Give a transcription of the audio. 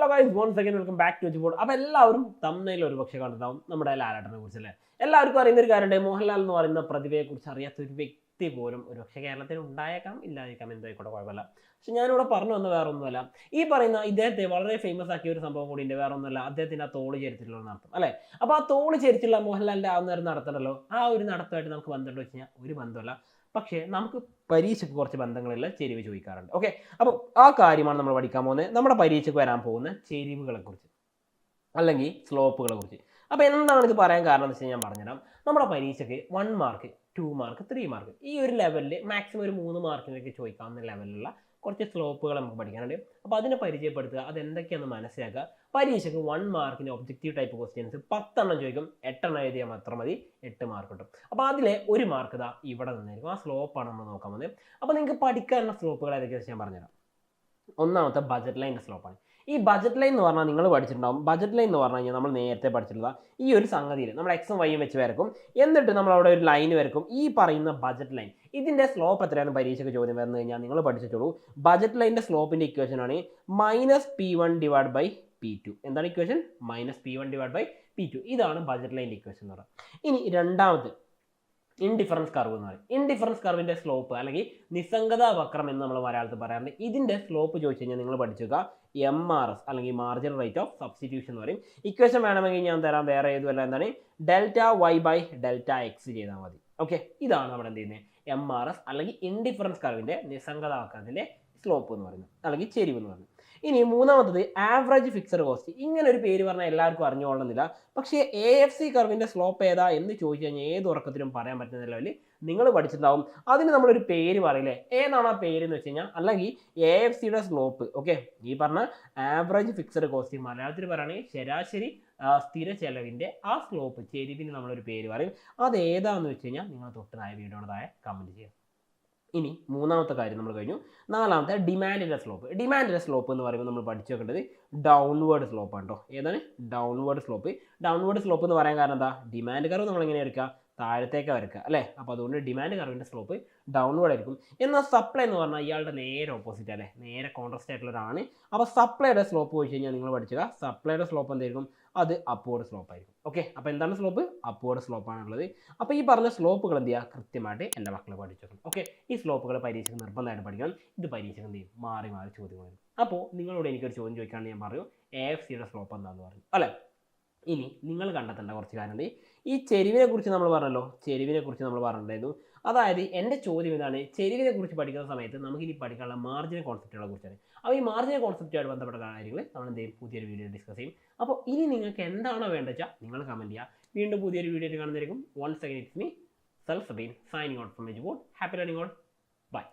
Guys once again welcome back to Eduboard. അപ്പോൾ എല്ലാവരും തമ്മിൽ ഒരു പക്ഷേ കണ്ടിട്ടുണ്ടാവും നമ്മുടെ ലാലേട്ടനെ കുറിച്ച് അല്ലേ. എല്ലാവർക്കും അറിയുന്ന ഒരു കാര്യമുണ്ട്, മോഹൻലാൽ എന്ന് പറയുന്ന പ്രതിഭയെക്കുറിച്ച് അറിയാത്ത ഒരു വ്യക്തി പോലും ഒരു പക്ഷേ കേരളത്തിൽ ഉണ്ടായേക്കാം, ഇല്ലായിരിക്കാം, എന്തായിക്കോട്ടെ കുഴപ്പമില്ല. പക്ഷെ ഞാനിവിടെ പറഞ്ഞു വന്ന വേറെ ഒന്നുമല്ല, ഈ പറയുന്ന ഇദ്ദേഹത്തെ വളരെ ഫേമസ് ആക്കിയ ഒരു സംഭവം കൂടി ഉണ്ട്, വേറെ ഒന്നുമല്ല, അദ്ദേഹത്തിൻ്റെ ആ തോള് ചരിച്ചിട്ടുള്ള നടത്തം അല്ലേ. അപ്പോൾ ആ തോള് ചരിച്ചുള്ള മോഹൻലാലിൻ്റെ ആ നേരം നടത്തണല്ലോ, ആ ഒരു നടത്തമായിട്ട് നമുക്ക് ബന്ധമുണ്ടോ വെച്ച് കഴിഞ്ഞാൽ ഒരു ബന്ധമല്ല. പക്ഷേ നമുക്ക് പരീക്ഷയ്ക്ക് കുറച്ച് ബന്ധങ്ങളില്ല, ചെരിവ് ചോദിക്കാറുണ്ട്. ഓക്കെ, അപ്പോൾ ആ കാര്യമാണ് നമ്മൾ പഠിക്കാൻ പോകുന്നത്, നമ്മുടെ പരീക്ഷയ്ക്ക് വരാൻ പോകുന്ന ചെരിവുകളെ കുറിച്ച് അല്ലെങ്കിൽ സ്ലോപ്പുകളെ കുറിച്ച്. അപ്പോൾ എന്താണ് ഇത് പറയാൻ കാരണം എന്ന് വെച്ച് കഴിഞ്ഞാൽ ഞാൻ പറഞ്ഞുതരാം. നമ്മുടെ പരീക്ഷയ്ക്ക് 1 മാർക്ക്, 2 മാർക്ക്, 3 മാർക്ക് ഈ ഒരു ലെവലിൽ മാക്സിമം ഒരു 3 മാർക്കിനൊക്കെ ചോദിക്കാവുന്ന ലെവലിലുള്ള കുറച്ച് സ്ലോപ്പുകൾ നമുക്ക് പഠിക്കാനുണ്ട്. അപ്പോൾ അതിനെ പരിചയപ്പെടുത്തുക, അതെന്തൊക്കെയാണെന്ന് മനസ്സിലാക്കുക. പരീക്ഷയ്ക്ക് 1 മാർക്കിന് ഒബ്ജക്റ്റീവ് ടൈപ്പ് ക്വസ്റ്റ്യൻസ് 10 എണ്ണം ചോദിക്കും, 8 എണ്ണം എഴുതിയാൽ മാത്രം മതി, 8 മാർക്ക് കിട്ടും. അപ്പോൾ അതിലെ 1 മാർക്ക് ഇതാ ഇവിടെ നിന്നായിരിക്കും, ആ സ്ലോപ്പാണ് നമ്മൾ നോക്കാൻ പോകുന്നത്. അപ്പോൾ നിങ്ങൾക്ക് പഠിക്കാനുള്ള സ്ലോപ്പുകൾ ഏതൊക്കെയാണെന്ന് ഞാൻ പറഞ്ഞുതരാം. ഒന്നാമത്തെ ബജറ്റ് ലൈൻ്റെ സ്ലോപ്പാണ്. ഈ ബജറ്റ് ലൈൻ എന്ന് പറഞ്ഞാൽ നിങ്ങൾ പഠിച്ചിട്ടുണ്ടാവും. ബജറ്റ് ലൈൻ എന്ന് പറഞ്ഞു കഴിഞ്ഞാൽ നമ്മൾ നേരത്തെ പഠിച്ചിട്ടുള്ള ഈ ഒരു സംഗതിയിൽ നമ്മൾ എക്സും വൈയും വെച്ച് വരക്കും, എന്നിട്ട് നമ്മൾ അവിടെ ഒരു ലൈൻ വരക്കും. ഈ പറയുന്ന ബജറ്റ് ലൈൻ ഇതിൻ്റെ സ്ലോപ്പ് എത്രയാണ് പരീക്ഷയ്ക്ക് ചോദ്യം വന്നു കഴിഞ്ഞാൽ നിങ്ങൾ പഠിച്ചിട്ടുള്ളൂ. ബജറ്റ് ലൈൻ്റെ സ്ലോപ്പിൻ്റെ ഇക്വേഷൻ ആണ് -P1/P2. എന്താണ് ഇക്വേഷൻ? -P1/P2. ഇതാണ് ബജറ്റ് ലൈൻ്റെ ഇക്വേഷൻ എന്ന് പറയുന്നത്. ഇനി രണ്ടാമത് ഇൻഡിഫറൻസ് കർവ് എന്ന് പറയും. ഇൻഡിഫറൻസ് കർവിൻ്റെ സ്ലോപ്പ് അല്ലെങ്കിൽ നിസ്സംഗത വക്രം എന്ന് നമ്മൾ മലയാളത്തിൽ പറയാറുണ്ട്. ഇതിൻ്റെ സ്ലോപ്പ് ചോദിച്ചു കഴിഞ്ഞാൽ നിങ്ങൾ പഠിച്ചുക MRS അല്ലെങ്കിൽ മാർജിനൽ റേറ്റ് ഓഫ് സബ്സ്റ്റിറ്റ്യൂഷൻ എന്ന് പറയും. ഇക്വേഷൻ വേണമെങ്കിൽ ഞാൻ തരാം, വേറെ ഏതുമല്ല, എന്താണ് ΔY/ΔX ചെയ്താൽ മതി. ഓക്കെ, ഇതാണ് നമ്മുടെ എന്ത് ചെയ്യുന്നത് MRS അല്ലെങ്കിൽ ഇൻഡിഫറൻസ് കർവിൻ്റെ നിസ്സംഗത വക്രത്തിൻ്റെ സ്ലോപ്പ് എന്ന് പറയുന്നത് അല്ലെങ്കിൽ ചെരിവ് എന്ന് പറയുന്നത്. ഇനി മൂന്നാമത്തത് ആവറേജ് ഫിക്സഡ് കോസ്റ്റ്. ഇങ്ങനെ ഒരു പേര് പറഞ്ഞാൽ എല്ലാവർക്കും അറിഞ്ഞുകൊള്ളുന്നില്ല, പക്ഷേ AFC കർവിൻ്റെ സ്ലോപ്പ് ഏതാ എന്ന് ചോദിച്ചു കഴിഞ്ഞാൽ ഏത് ഉറക്കത്തിലും പറയാൻ പറ്റുന്ന ലെവലിൽ നിങ്ങൾ പഠിച്ചിട്ടുണ്ടാവും. അതിന് നമ്മളൊരു പേര് പറയില്ലേ, ഏതാണ് ആ പേര് എന്ന് വെച്ച് കഴിഞ്ഞാൽ അല്ലെങ്കിൽ AFCയുടെ സ്ലോപ്പ്. ഓക്കെ, ഈ പറഞ്ഞ ആവറേജ് ഫിക്സഡ് കോസ്റ്റ് മലയാളത്തിൽ പറയുകയാണെങ്കിൽ ശരാശരി സ്ഥിര ചെലവിൻ്റെ ആ സ്ലോപ്പ് ചെരിവിന് നമ്മളൊരു പേര് പറയും. അത് ഏതാണെന്ന് വെച്ച് കഴിഞ്ഞാൽ നിങ്ങൾ തൊട്ടതായ വീഡിയോയുടെ കമൻറ്റ് ചെയ്യാം. ഇനി മൂന്നാമത്തെ കാര്യം നമ്മൾ കഴിഞ്ഞു. നാലാമത്തെ ഡിമാൻഡിൻ്റെ സ്ലോപ്പ്. ഡിമാൻഡിൻ്റെ സ്ലോപ്പ് എന്ന് പറയുമ്പോൾ നമ്മൾ പഠിച്ചു വെക്കേണ്ടത് ഡൗൺവേർഡ് സ്ലോപ്പ് ആണ് കേട്ടോ. ഏതാണ്? Downward slope. ഡൗൺവേർഡ് സ്ലോപ്പ് എന്ന് പറയാൻ കാരണം എന്താ? ഡിമാൻഡ് കർവ് നമ്മൾ എങ്ങനെ എടുക്കുക? താഴത്തേക്ക് വരക്കുക അല്ലേ. അപ്പോൾ അതുകൊണ്ട് ഡിമാൻഡ് കർവിൻ്റെ സ്ലോപ്പ് ഡൗൺവേർഡ് ആയിരിക്കും. എന്നാൽ സപ്ലൈ എന്ന് പറഞ്ഞാൽ ഇയാളുടെ നേരെ ഓപ്പോസിറ്റ് അല്ലേ, നേരെ കോൺട്രാസ്റ്റ് ആയിട്ടുള്ളൊരാണ്. അപ്പോൾ സപ്ലൈയുടെ സ്ലോപ്പ് ചോദിച്ചു കഴിഞ്ഞാൽ നിങ്ങൾ പഠിക്കുക സപ്ലൈയുടെ സ്ലോപ്പ് എന്തായിരിക്കും? അത് അപ്വേർഡ് സ്ലോപ്പ് ആയിരിക്കും. ഓക്കെ, അപ്പോൾ എന്താണ് സ്ലോപ്പ്? അപ്വേർഡ് സ്ലോപ്പാണുള്ളത്. അപ്പോൾ ഈ പറഞ്ഞ സ്ലോപ്പുകൾ എന്ത് ചെയ്യുക? കൃത്യമായിട്ട് എൻ്റെ മക്കൾ പഠിച്ചു വെക്കണം. ഓക്കെ, ഈ സ്ലോപ്പുകൾ പരീക്ഷയ്ക്ക് നിർബന്ധമായിട്ട് പഠിക്കണം. ഇത് പരീക്ഷയ്ക്ക് എന്ത് ചെയ്യും? മാറി മാറി ചോദ്യം വരും. അപ്പോൾ നിങ്ങളോട് എനിക്കൊരു ചോദ്യം ചോദിക്കാണ്ട് ഞാൻ പറയും AFCയുടെ സ്ലോപ്പ് എന്താണെന്ന് പറഞ്ഞു അല്ലേ. ഇനി നിങ്ങൾ കണ്ടെത്തേണ്ട കുറച്ച് കാര്യമുണ്ട്. ഈ ചെരിവിനെ കുറിച്ച് നമ്മൾ പറഞ്ഞല്ലോ, ചെരിവിനെ കുറിച്ച് നമ്മൾ പറഞ്ഞിട്ടുണ്ടായിരുന്നു. അതായത് എൻ്റെ ചോദ്യം ഇതാണ്, ചെരിവിനെ കുറിച്ച് പഠിക്കുന്ന സമയത്ത് നമുക്കിനി പഠിക്കാനുള്ള മാർജിനൽ കോൺസെപ്റ്റുകളെ കുറിച്ചാണ്. അപ്പോൾ ഈ മാർജിനൽ കോൺസെപ്റ്റുമായിട്ട് ബന്ധപ്പെട്ട കാര്യങ്ങൾ നമ്മൾ എന്ത് ചെയ്യും? പുതിയൊരു വീഡിയോ ഡിസ്കസ് ചെയ്യും. അപ്പോൾ ഇനി നിങ്ങൾക്ക് എന്താണോ വേണ്ടത് വെച്ചാൽ നിങ്ങൾ കമൻറ്റ് ചെയ്യുക. വീണ്ടും പുതിയൊരു വീഡിയോ കാണുന്നതായിരിക്കും. Once again it's me self Sabeen signing out from Eduboard. Happy learning all. By.